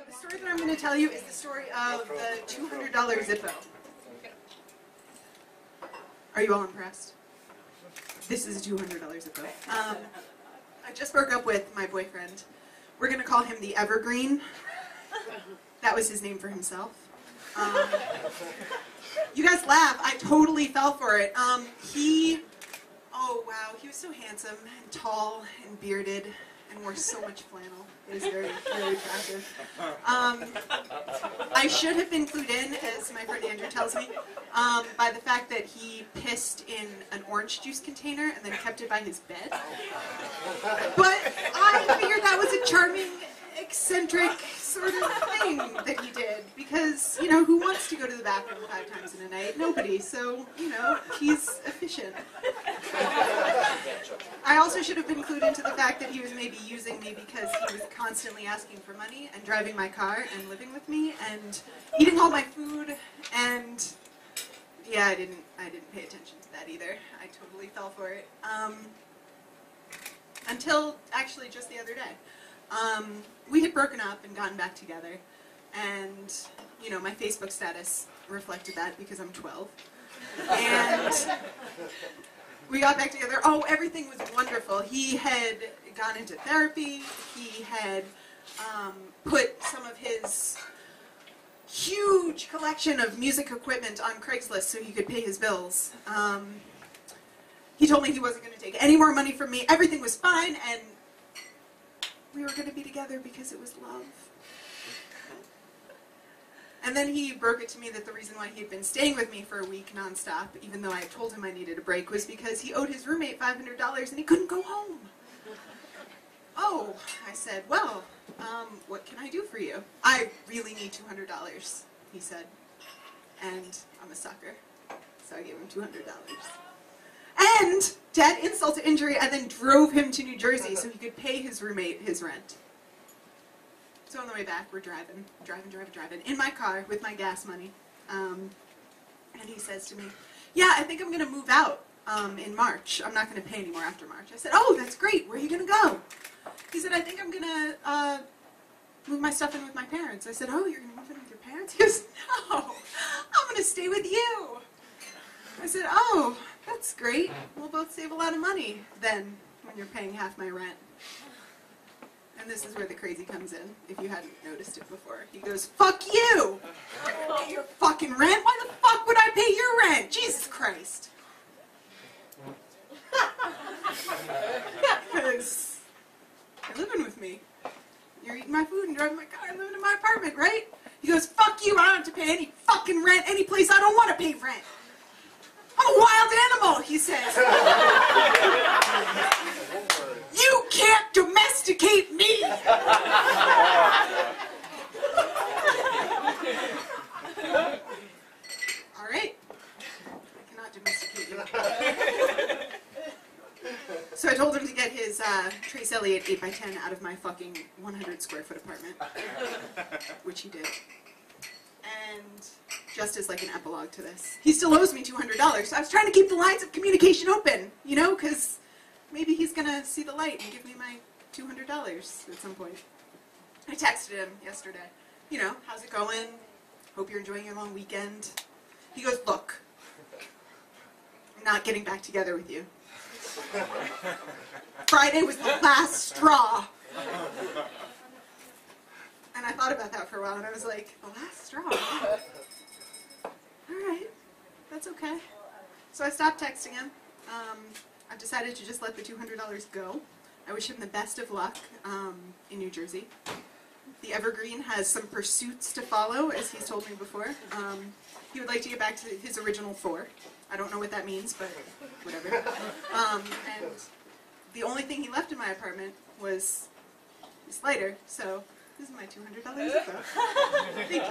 The story that I'm going to tell you is the story of the $200 Zippo. Are you all impressed? This is a $200 Zippo. I just broke up with my boyfriend. We're going to call him the Evergreen. That was his name for himself. You guys laugh. I totally fell for it. Oh wow, he was so handsome and tall and bearded and wore so much flannel. It was very, very attractive. I should have been clued in, as my friend Andrew tells me, by the fact that he pissed in an orange juice container and then kept it by his bed. But I figured that was a charming, eccentric sort of thing that he did, because, you know, who wants to go to the bathroom 5 times in a night? Nobody, so, you know, he's efficient. I also should have been clued into the fact that he was maybe using me because he was constantly asking for money and driving my car and living with me and eating all my food, and yeah, I didn't pay attention to that either. I totally fell for it. Until actually just the other day. We had broken up and gotten back together, and, you know, my Facebook status reflected that because I'm 12. And we got back together. Oh, everything was wonderful. He had gone into therapy. He had put some of his huge collection of music equipment on Craigslist so he could pay his bills. He told me he wasn't going to take any more money from me. Everything was fine, and we were going to be together because it was love. And then he broke it to me that the reason why he had been staying with me for a week nonstop, even though I had told him I needed a break, was because he owed his roommate $500 and he couldn't go home. Oh, I said, well, what can I do for you? I really need $200, he said. And I'm a sucker, so I gave him $200. And, to add insult to injury, I then drove him to New Jersey so he could pay his roommate his rent. So on the way back, we're driving, in my car with my gas money. And he says to me, yeah, I think I'm going to move out in March. I'm not going to pay anymore after March. I said, oh, that's great. Where are you going to go? He said, I think I'm going to move my stuff in with my parents. I said, oh, you're going to move in with your parents? He goes, no, I'm going to stay with you. I said, oh, that's great. We'll both save a lot of money then when you're paying half my rent. And this is where the crazy comes in, if you hadn't noticed it before. He goes, fuck you! I don't pay your fucking rent. Why the fuck would I pay your rent? Jesus Christ. Because you're living with me. You're eating my food and driving my car and living in my apartment, right? He goes, fuck you, I don't have to pay any fucking rent any place I don't want to pay rent. I'm a wild animal, he says. You can't domesticate me! Alright. I cannot domesticate you. So I told him to get his Trace Elliott 8x10 out of my fucking 100 square foot apartment. Which he did. And just as like an epilogue to this, he still owes me $200. So I was trying to keep the lines of communication open, you know, because maybe he's going to see the light and give me my $200 at some point. I texted him yesterday, you know, how's it going? Hope you're enjoying your long weekend. He goes, look, I'm not getting back together with you. Friday was the last straw. And I thought about that for a while, and I was like, the last straw? Alright, that's okay. So I stopped texting him. I've decided to just let the $200 go. I wish him the best of luck in New Jersey. The Evergreen has some pursuits to follow, as he's told me before. He would like to get back to his original 4. I don't know what that means, but whatever. And the only thing he left in my apartment was his lighter, so this is my $200 Zippo. Thank you.